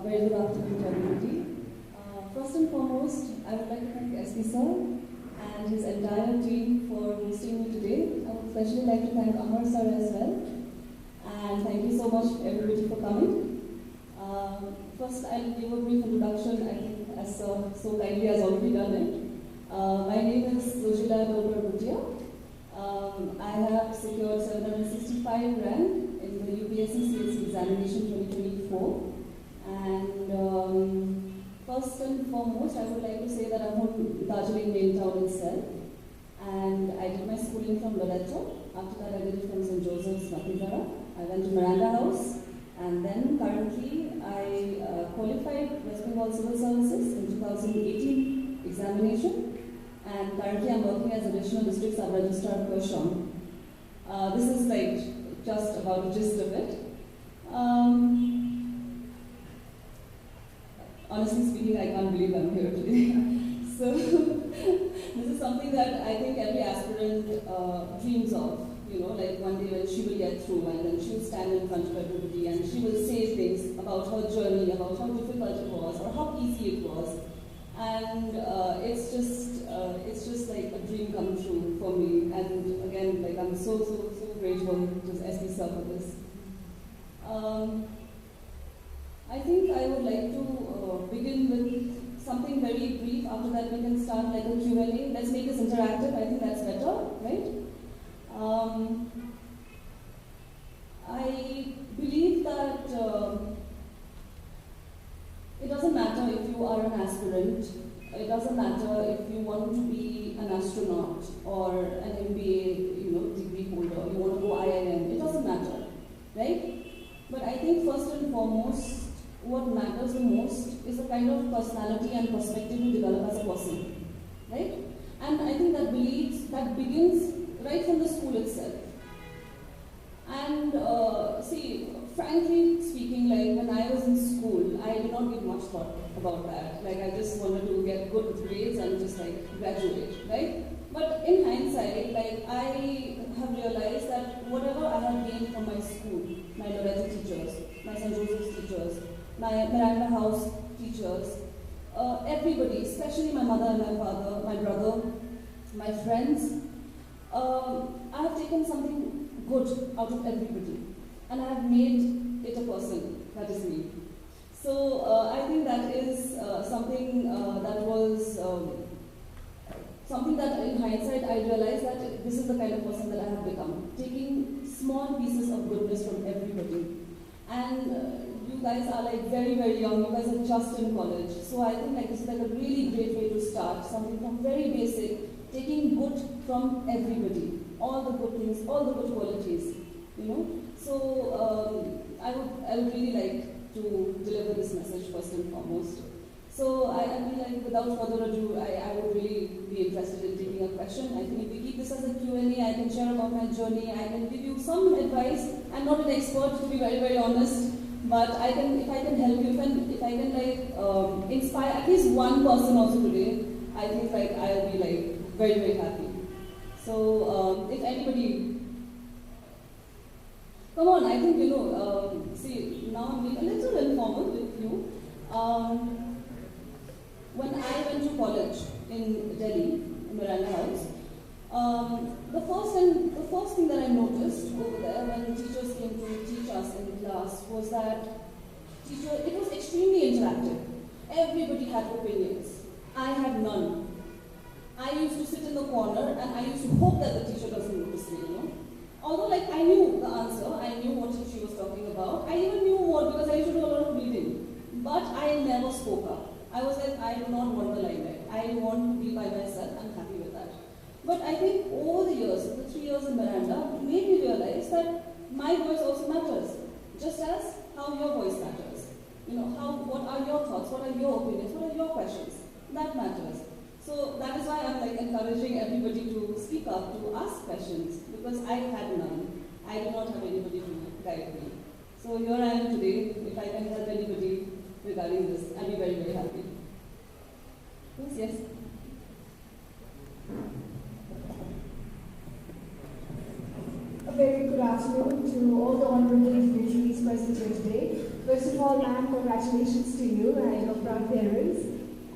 Very good afternoon to everybody. First and foremost, I would like to thank SP sir and his entire team for hosting me today. I would especially like to thank Amar sir as well. And thank you so much everybody for coming. First, I'll give a brief introduction, I think as sir so kindly has already done it. My name is Zoshila Dolber Bhutia. I have secured 765 rank in the UPSC CSE examination 2024. And first and foremost, I would like to say that I'm from Darjeeling main town itself. And I did my schooling from Loreto. After that, I did it from St. Joseph's, Matizara. I went to Miranda House. And then currently, I qualified West Bengal Civil Services in 2018 examination. And currently, I'm working as Additional District Sub-Registrar Kursham. This is like just about the gist of it. Honestly speaking, I can't believe I'm here today. So, this is something that I think every aspirant dreams of. You know, like one day when she will get through and then she will stand in front of everybody and she will say things about her journey, about how difficult it was or how easy it was. And it's just like a dream come true for me. And again, like I'm so grateful to SP sir for this. I think I would like to begin with something very brief. After that, we can start like a Q&A. Let's make this interactive. I think that's better, right? I believe that it doesn't matter if you are an aspirant. It doesn't matter if you want to be an astronaut or an MBA, degree holder. You want to go IIM. It doesn't matter, right? But I think first and foremost, what matters the most is the kind of personality and perspective you develop as a person, right? And I think that begins right from the school itself. And see, frankly speaking, like when I was in school, I did not give much thought about that. Like I just wanted to get good grades and just like graduate, right? But in hindsight, like I have realized that whatever I have gained from my school, my Loreto teachers, my St. Joseph's teachers, my Miranda House teachers, everybody, especially my mother and my father, my brother, my friends, I have taken something good out of everybody, and I have made it a person, that is me. So I think that is something that was something that in hindsight I realized that this is the kind of person that I have become, taking small pieces of goodness from everybody. And you guys are like very young, you guys are just in college. So I think like this is like a really great way to start, something from very basic, taking good from everybody, all the good things, all the good qualities, So I would really like to deliver this message first and foremost. So I mean, like without further ado, I would really be interested in taking a question. I think if we keep this as a Q&A, I can share about my journey. I can give you some advice. I'm not an expert, to be very honest, but if I can help you, if I can like inspire at least one person also today, I think like I'll be like very happy. So if anybody, come on, I think see now I'm being a little informal with you. When I went to college in Delhi, in Miranda House, the first thing that I noticed over there when teachers came to teach us in class was that it was extremely interactive. Everybody had opinions. I had none. I used to sit in the corner and I used to hope that the teacher doesn't notice me, Although like I knew the answer, I knew what she was talking about. I even knew what, because I used to do a lot of reading. But I never spoke up. I was like, I do not want the limelight. I want to be by myself. I'm happy with that. But I think over the years, the 3 years in Miranda, made me realize that my voice also matters. Just as how your voice matters. What are your thoughts? What are your opinions? What are your questions? That matters. So that is why I'm like encouraging everybody to speak up, to ask questions, because I had none. I do not have anybody to guide me. So here I am today. If I can help anybody regarding this, I'll be very happy. Yes. A very good afternoon to all the honorable dignitaries present here today. First of of all, ma'am, congratulations to you and your proud parents.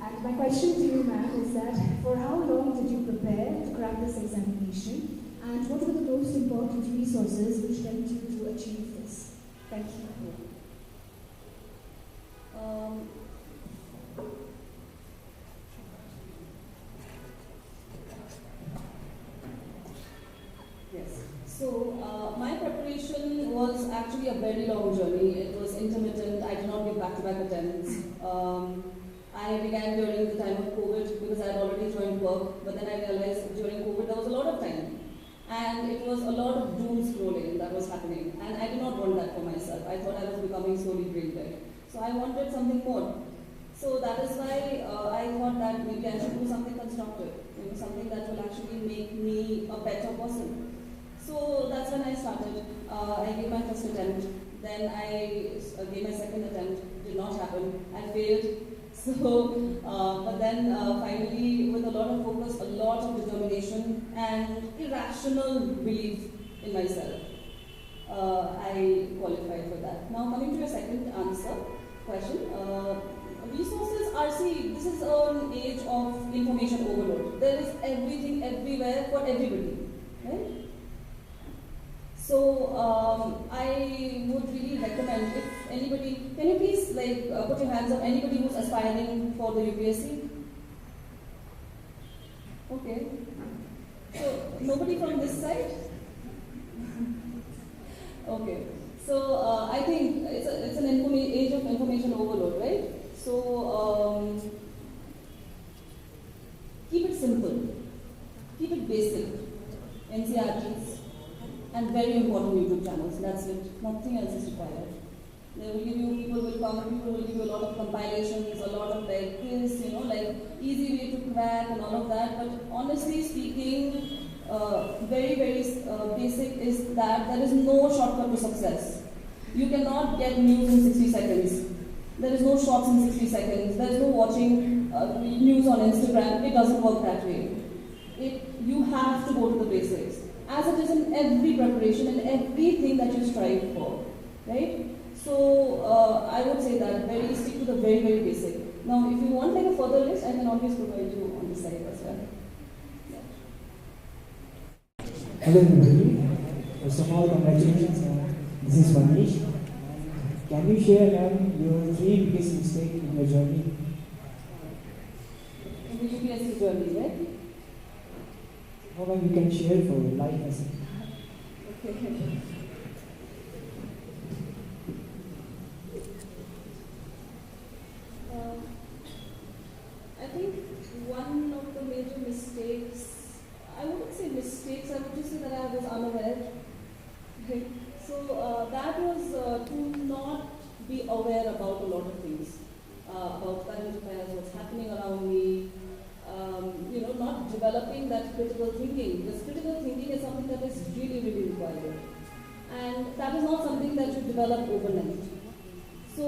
And my question to you, ma'am, is that for how long did you prepare to crack this examination? And what were the most important resources which helped you to achieve this? Thank you. Yes. So my preparation was actually a very long journey. It was intermittent. I did not give back-to-back attempts. I began during the time of COVID because I had already joined work, but then I realized during COVID there was a lot of time. And it was a lot of doom scrolling that was happening. And I did not want that for myself. I thought I was becoming slowly brain dead. So I wanted something more. So that is why I thought that maybe I should do something constructive, something that will actually make me a better person. So that's when I started. I gave my first attempt, then I gave my second attempt, did not happen, I failed. So, but then finally, with a lot of focus, a lot of determination, and irrational belief in myself, I qualified for that. Now, coming to your second question, resources are, see, this is an age of information overload. There is everything everywhere for everybody, right? So I would really recommend, if anybody, can you please put your hands up, anybody who's aspiring for the UPSC? Okay. So nobody from this side? Okay. So I think it's an age of information overload, right? So keep it simple, keep it basic. NCERTs. And very important YouTube channels, that's it. Nothing else is required. They will give you, people will come, people will give you a lot of compilations, a lot of like this, easy way to crack and all of that. But honestly speaking, very basic is that there is no shortcut to success. You cannot get news in 60 seconds. There is no shorts in 60 seconds. There is no watching news on Instagram. It doesn't work that way. You have to go to the basics. As it is in every preparation and everything that you strive for, right? So I would say that stick to the very basic. Now, if you want like a further list, I can always provide you on the side as well. Yeah. Hello everybody. First of all, congratulations. This is Manish. Can you share your 3 biggest mistakes in your journey? In the UPSC journey, right? How you can share for life lesson? Okay. I think one of the major mistakes, I wouldn't say mistakes, I would just say that I was unaware. Okay. So that was to not be aware about a lot of things, about current affairs, what's happening around me, not developing that critical thinking. This critical thinking is something that is really required. And that is not something that you develop overnight. So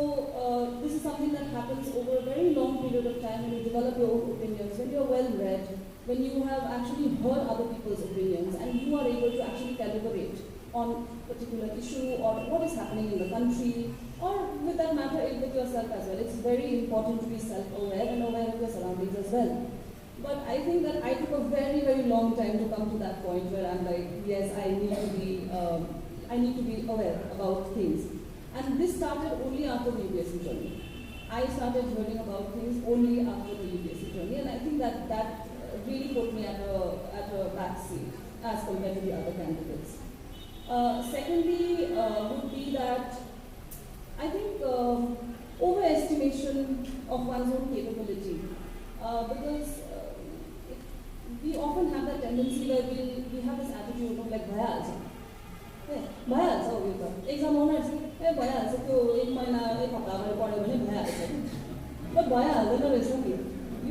this is something that happens over a very long period of time when you develop your own opinions, when you're well read, when you have actually heard other people's opinions, and you are able to actually calibrate on a particular issue or what is happening in the country, or with that matter with yourself as well. It's very important to be self-aware and aware of your surroundings as well. But I think that I took a very long time to come to that point where I'm like, yes, I need to be aware about things. And this started only after the UPSC journey. I started learning about things only after the UPSC journey, and I think that really put me at a back seat as compared to the other candidates. Secondly, would be that I think overestimation of one's own capability, because we often have that tendency where we have this attitude of like bias. भइहाल्छ हो यो त exam आउन भइहाल्छ त्यो 1 महिना 1 हप्ता अगाडि पढ्यो भने भइहाल्छ बट भइहाल्दैन रहेछ नि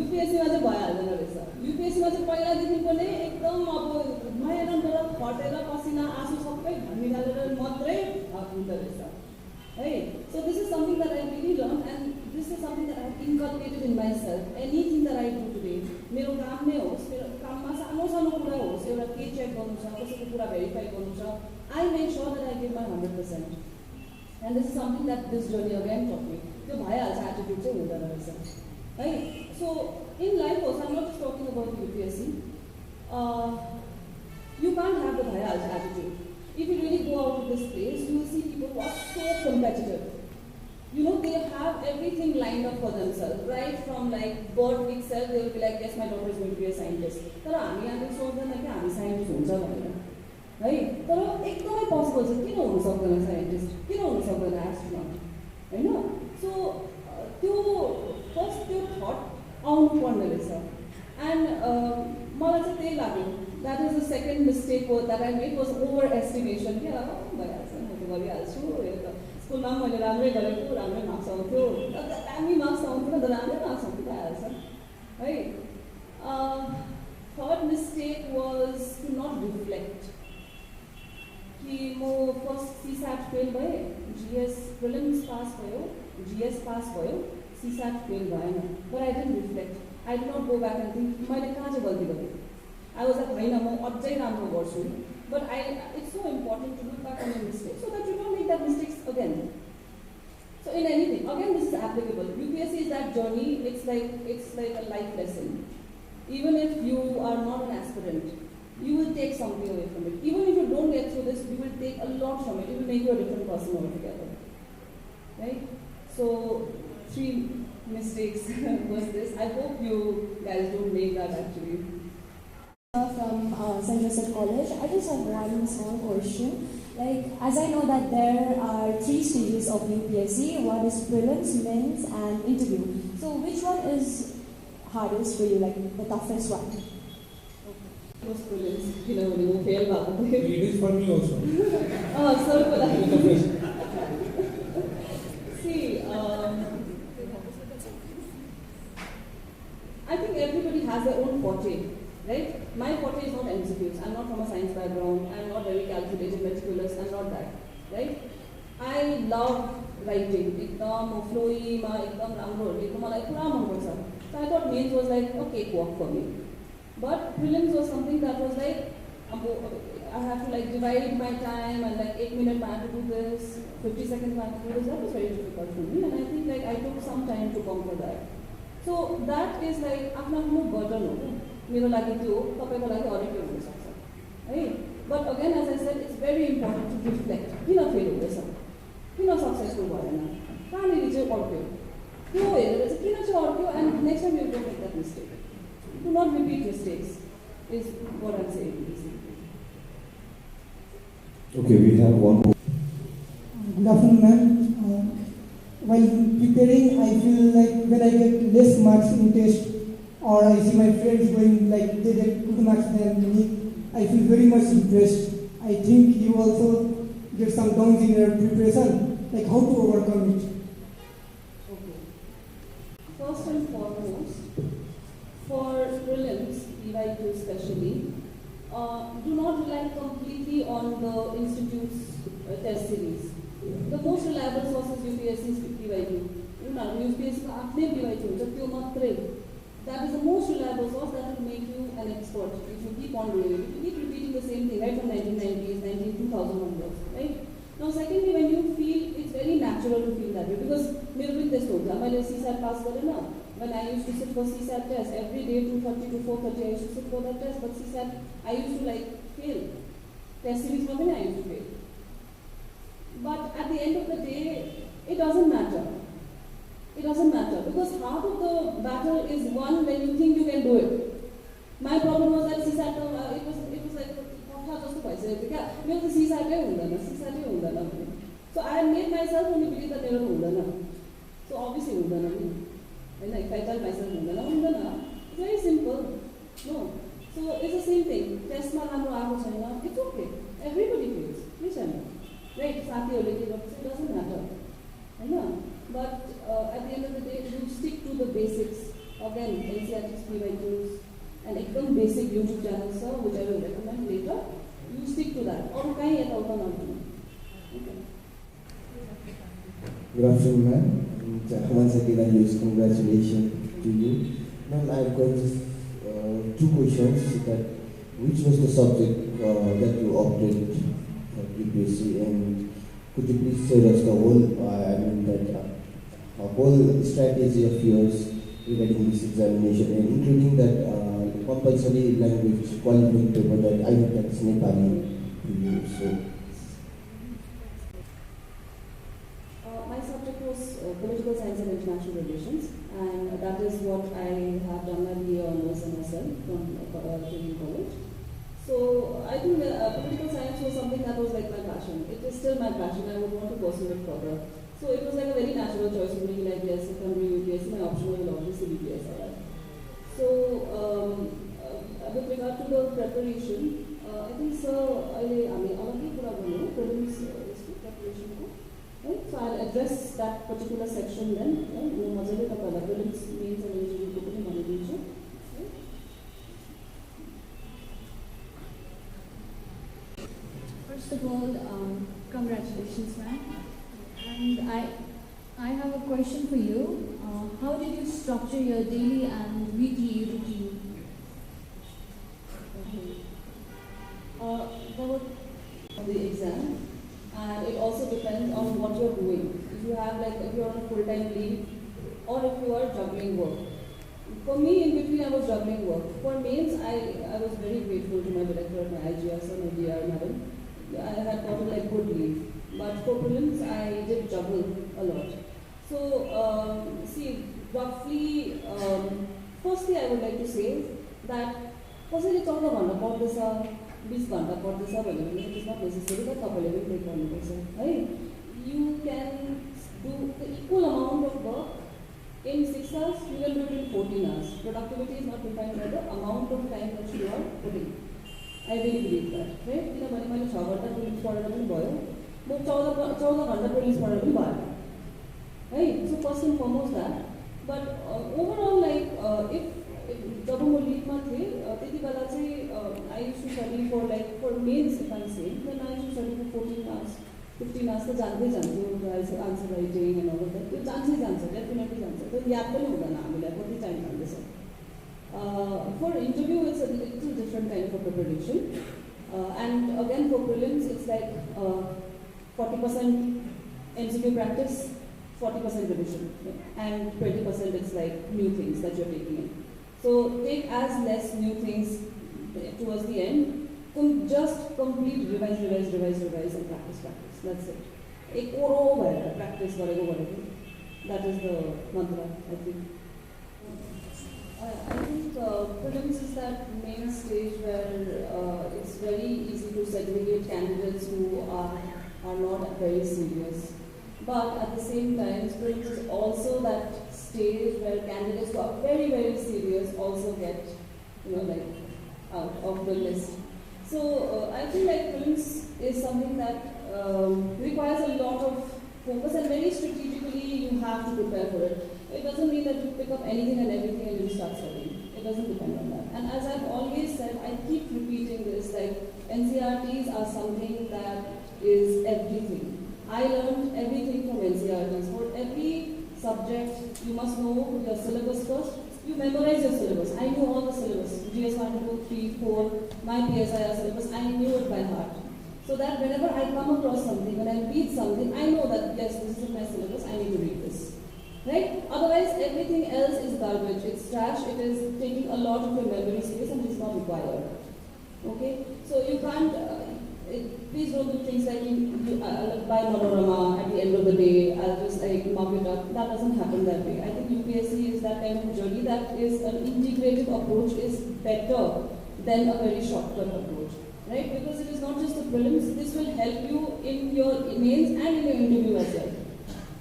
युपिएससीमा चाहिँ भइहाल्दैन रहेछ युपिएससीमा चाहिँ पहिलादेखि पनि एकदम अब मेहनत खटेर पसिना आँसु सबै निकालेर मात्रै हुँदो रहेछ है so this is something that I really learned and this is something that I have inculcated in myself. Anything that I do today मेरो काम नै होस् मेरो काममा सानो कुरा होस् एउटा के चेक गर्नु छ कसैको कुरा भेरिफाई गर्नु छ I make sure that I give my 100%. And this is something that this journey again taught me. The bhaihalcha attitude चाहिँ हुँदैन रहेछ है. So in life also, I'm not just talking about UPSC. You can't have the bhaihalcha attitude. If you really go out to this place, you will see people who are so competitive. You know, they have everything lined up for themselves. Right from like birth itself, they will be like, yes, my daughter is going to be a scientist. तर हामी यहाँ सोच्दैन कि हामी scientist हुन्छ भनेर है. तर एकदमै पोसिबल छ. किन हुन सक्दैन साइन्टिस्ट? किन हुन सक्दैन एस्ट्रोनट? हैन? सो त्यो फर्स्ट त्यो थट आउनु पर्ने रहेछ. एन्ड मलाई चाहिँ त्यही लाग्यो. That is the second mistake that I made, was overestimation. के भइहाल्छ, म त गरिहाल्छु. स्कुलमा पनि मैले राम्रै गरेको, राम्रै मार्क्स आउँथ्यो, दामी मार्क्स आउँथ्यो त राम्रै मार्क्स आउँथ्यो भइहाल्छ है. Third mistake was to not reflect. कि म फर्स्ट सीसैट फेल भएँ, जीएस प्रिलिम्स पास भयो, जीएस पास भयो, सीसैट फेल भएन. But I didn't reflect. I did not go back and think मैले कहाँ चाहिँ गल्ती गरेँ. I was like, होइन म अझै राम्रो गर्छु. But it's so important to look back on your mistakes so that you don't make that mistakes again. So in anything, again this is applicable. UPSC is that journey. It's like a life lesson. Even if you are not an aspirant, you will take something away from it. Even if you don't get through this, you will take a lot from it. It will make you a different person altogether. Right? So 3 mistakes was this. I hope you guys don't make that actually. From St. Joseph College. I just have one small question. Like, as I know that there are 3 stages of UPSC. One is prelims, mains, and interview. So, which one is hardest for you? Like the toughest one? It was prelims. You know, when you fail, it is for me also. Oh, so for that. See, I think everybody has their own forte. Right? My forte is not MCQs. I'm not from a science background. I'm not very calculated, meticulous. I'm not that. Right? I love writing. Ekdam flowy, ma ekdam ramro. Ekdam malai pura man parcha. So I thought mains was like a cakewalk for me. But prelims was something that was like, I have to like divide my time and like 8 minutes I have to do this, 50 seconds I have to do this. That was very difficult for me, and I think like I took some time to conquer that. So that is like आफ्नो burden हो. मेरो लागि त्यो तपाईको लागि अलिक हुन सक्छ है. But again as I said, it's very important to reflect. किन फेल हुँदैछ, किन सक्सेसफुल भएन, कहाँनिर चाहिँ अड्क्यो, त्यो हेरेर चाहिँ किन चाहिँ अड्क्यो, and next time you don't make that mistake. Do not repeat mistakes is what I am saying. Okay, we have one more. Good afternoon, ma'am. While preparing, I feel like when I get less marks in test, or I see my friends going like they get good marks than me, I feel very much impressed. I think you also get some downs in your preparation, like how to overcome it. Okay. First and foremost, for prelims, EYQ especially, do not rely completely on the institute's test series. The most reliable source is UPSC's EYQ. UPSC को आफ्नै EYQ हुन्छ, त्यो मात्रै. That is the most reliable source that will make you an expert if you keep on doing it. If you keep repeating the same thing right from 1990s, 2000 onwards, right? Now, secondly, when you feel, it's very natural to feel that way because मेरो पनि त्यस्तो हुन्छ. मैले CSAT pass गरेन. When I used to sit for CSAT test every day 2:30 to 4:30, I used to sit for that test. But CSAT, I used to like fail. Test series ma pani I used to fail. But at the end of the day, it doesn't matter. It doesn't matter because half of the battle is won when you think you can do it. My problem was that CSAT, it was like कथा जस्तो भइसकेको थियो क्या. मेरो त CSAT हुँदैन भने. So I had made myself only believe that मेरो हुँदैन. So obviously हुँदैन नि. हैन, if I tell myself हुँदैन. It's very simple. No. So it's the same thing. Test मा राम्रो आएको छैन. It's okay. Everybody fails. Please tell me. Right? साथीहरूले के गर्छ, it doesn't matter. Hahn? But at the end of the day, you stick to the basics. Again, NCERT's PYQs and एकदम basic YouTube channels, sir, which I will recommend later. You stick to that. और कहीं ये तो नहीं. Okay. Good afternoon, ma'am. Once again, I use congratulations to you. Ma'am, I've got just 2 questions. That which was the subject that you opted for UPSC, and could you please share us the whole strategy of yours regarding this examination, and including that compulsory language qualifying paper that I know that's Nepali to you. So. My subject was political science and international relations, and that is what I have done my BA honors in myself from Trinity College. So I think political science was something that was like my passion. It is still my passion. I would want to pursue it further. So it was like a very natural choice for me. Like, yes, if I'm doing UPSC, my option will obviously be PSI. So with regard to the preparation, I think so. I mean, prelims preparation. Right? So I'll address that particular section then. Prelims means and eligibility. First of all, congratulations, ma'am. And I have a question for you. How did you structure your daily and weekly routine? There was the exam, and it also depends on what you're doing. If you have if you're on a full-time leave, or if you are juggling work. For me, in between, I was juggling work. For mains, I was very grateful to my director at my IGS and my DR madam. I had gotten good leave. But for prelims, I did juggle a lot. So, see, roughly, firstly, I would like to say that firstly, it's all about this, 20 घंटा पढ्दैछ भने पनि it is not necessary that तपाईले पनि take गर्नुपर्छ है. You can do the equal amount of work in 6 hours, you will do it in 14 hours. Productivity is not defined by the amount of time that you are putting. I really believe that, right? किनभने मैले 6 घण्टा prelims पढेर पनि भयो, म 14 घण्टा prelims पढेर पनि भयो. है, so first and foremost that. But overall, if जब म लिडमा थिएँ त्यति बेला चाहिँ I used to study for mains if I'm saying, then I used to study for 14 hours, 15 hours त जान्दै जान्थ्यो answer writing and all that. त्यो जान्छ डेफिनेटली जान्छ. त्यो याद पनि हुँदैन हामीलाई कति टाइम लाग्दैछ. For interview it's a little different kind of a preparation, and again for prelims it's 40% MCQ practice, 40% revision, and 20% it's new things that you're taking in. So take as less new things towards the end. Just complete revise and practice. That's it. Ek oro practice gareko. That is the mantra, I think. I think prelims is that main stage where it's very easy to segregate candidates who are not very serious. But at the same time, prelims is also that stage where candidates who are very, very serious also get, out of the list. So I feel like prelims is something that requires a lot of focus, and very strategically you have to prepare for it. It doesn't mean that you pick up anything and everything and you start studying. It doesn't depend on that. And as I've always said, I keep repeating this, NCRTs are something that is everything. I learned everything from NCRTs. For every subject, you must know your syllabus first. You memorize your syllabus. I knew all the syllabus. GS 1, 2, 3, 4, my PSIR syllabus, I knew it by heart. So that whenever I come across something, when I read something, I know that yes, this is my syllabus, I need to read this. Right? Otherwise, everything else is garbage. It's trash. It is taking a lot of your memory space and it's not required. Okay? So you can't, please don't do things like you buy Manorama at the end of the day, I'll just mark it up. That doesn't happen that way. I think UPSC is that kind of journey that is an integrated approach is better than a very shortcut approach. Right? Because it is not just the prelims, this will help you in your mains and in your interview as well.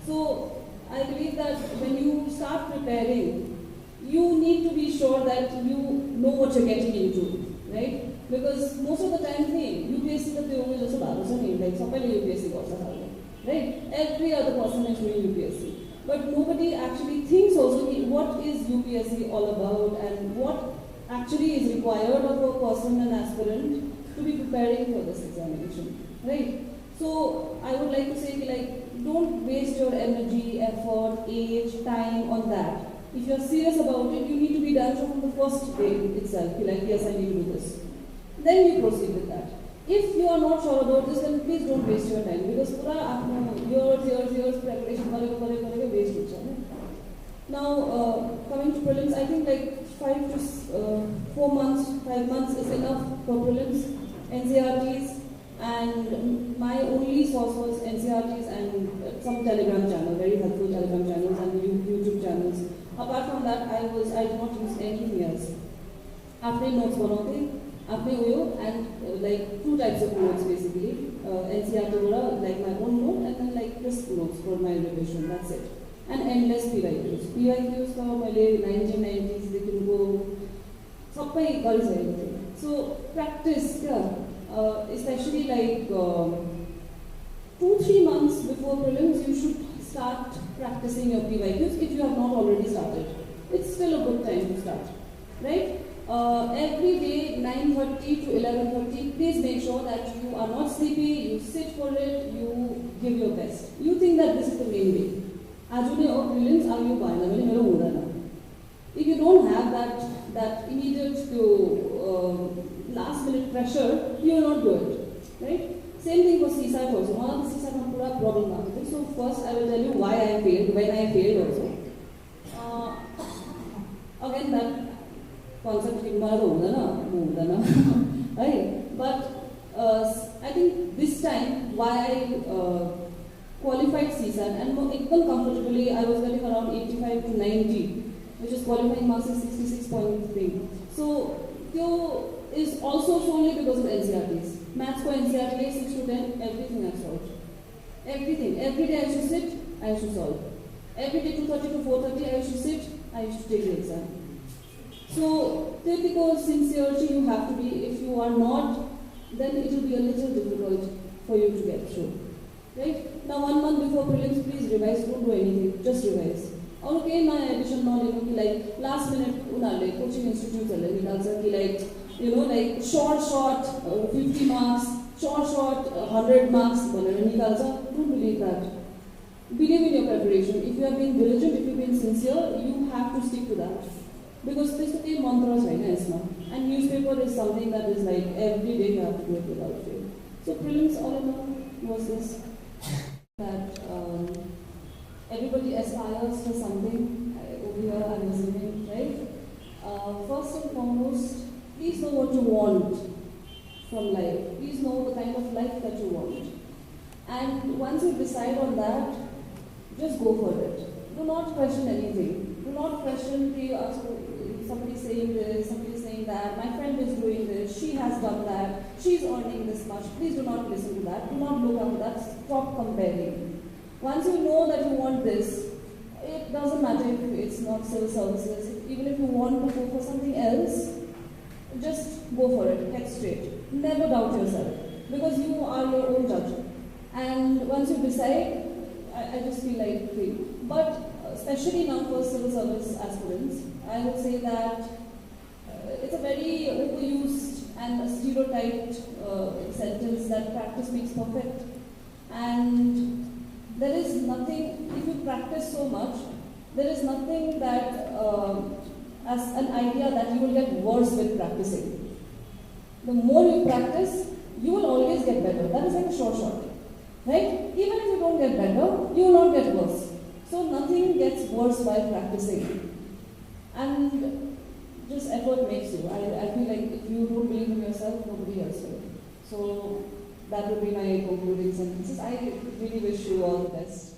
So I believe that when you start preparing, you need to be sure that you know what you're getting into, right? Because most of the time, UPSC the theory is also like UPSC right? Every other person is doing UPSC. But nobody actually thinks also what is UPSC all about and what actually is required of a person, an aspirant, to be preparing for this examination, right? So I would like to say don't waste your energy, effort, age, time on that. If you're serious about it, you need to be done from the first day itself. Yes, I need to do this. Then you proceed with that. If you are not sure about this, then please don't waste your time, because pura aapno years preparation gareko waste huncha. Now, coming to prelims, I think like 5 months is enough for prelims, NCRTs, and my only source was NCRTs and some Telegram channel, very helpful Telegram channels and YouTube channels. Apart from that, I did not use anything else. After notes banauthi, and like 2 types of notes basically. NCRT like my own note, and then like crisp notes for my revision. That's it. And endless PYQs. PYQs ka मैले 1990s देखि को सबै गरिसकेको थिएँ. So practice, especially like 2-3 months before prelims, you should start practicing your PYQs if you have not already started. It's still a good time to start, right? Every day 9:30 to 11:30, please make sure that you are not sleepy, you sit for it, you give your best. You think that this is the main way. Ajune or prelims are you fine? If you don't have that immediate last minute pressure, you will not do it, right? Same thing for CSAT also. One of the CSAT has a problem. So first I will tell you why I failed, when I failed also. Again, that concept is right? But I think this time why I qualified CSAT and equal comfortably, I was getting around 85 to 90, which is qualifying marks is 66.3. So is also solely because of NCRTs. Maths for NCRT 6 to 10, everything I solved. Everything. Every day I should sit, I should solve. Every day 2:30 to 4:30 I should sit, I should take the exam. So typical sincerity you have to be. If you are not, then it will be a little difficult for you to get through. Right? Now 1 month before prelims, please revise, don't do anything, just revise. Okay, my addition knowledge, like last minute, coaching institutes like, like short, 50 marks, short, 100 marks, don't believe that. Believe in your preparation. If you have been diligent, if you have been sincere, you have to stick to that. Because this is mantras right now, and newspaper is something that is like every day you have to do it without fail. So prelims all in all was this, that everybody aspires for something. Over here I'm assuming, right? First and foremost, please know what you want from life. Please know the kind of life that you want. And once you decide on that, just go for it. Do not question anything. Do not question somebody saying this, somebody saying that, my friend is doing this, she has done that, she's earning this much. Please do not listen to that. Do not look up that. Stop comparing. Once you know that you want this, it doesn't matter if it's not civil services. Even if you want to go for something else, just go for it. Head straight. Never doubt yourself, because you are your own judge. And once you decide, I just feel like free. But especially now for civil service aspirants, I would say that it's a very overused and a stereotyped sentence that practice makes perfect. And there is nothing, if you practice so much, there is nothing that as an idea that you will get worse with practicing. The more you practice, you will always get better. That is like a short. Right? Even if you don't get better, you will not get worse. So nothing gets worse by practicing. And just effort makes you. I feel like if you don't believe in yourself, nobody else will. So that would be my concluding sentences. I really wish you all the best.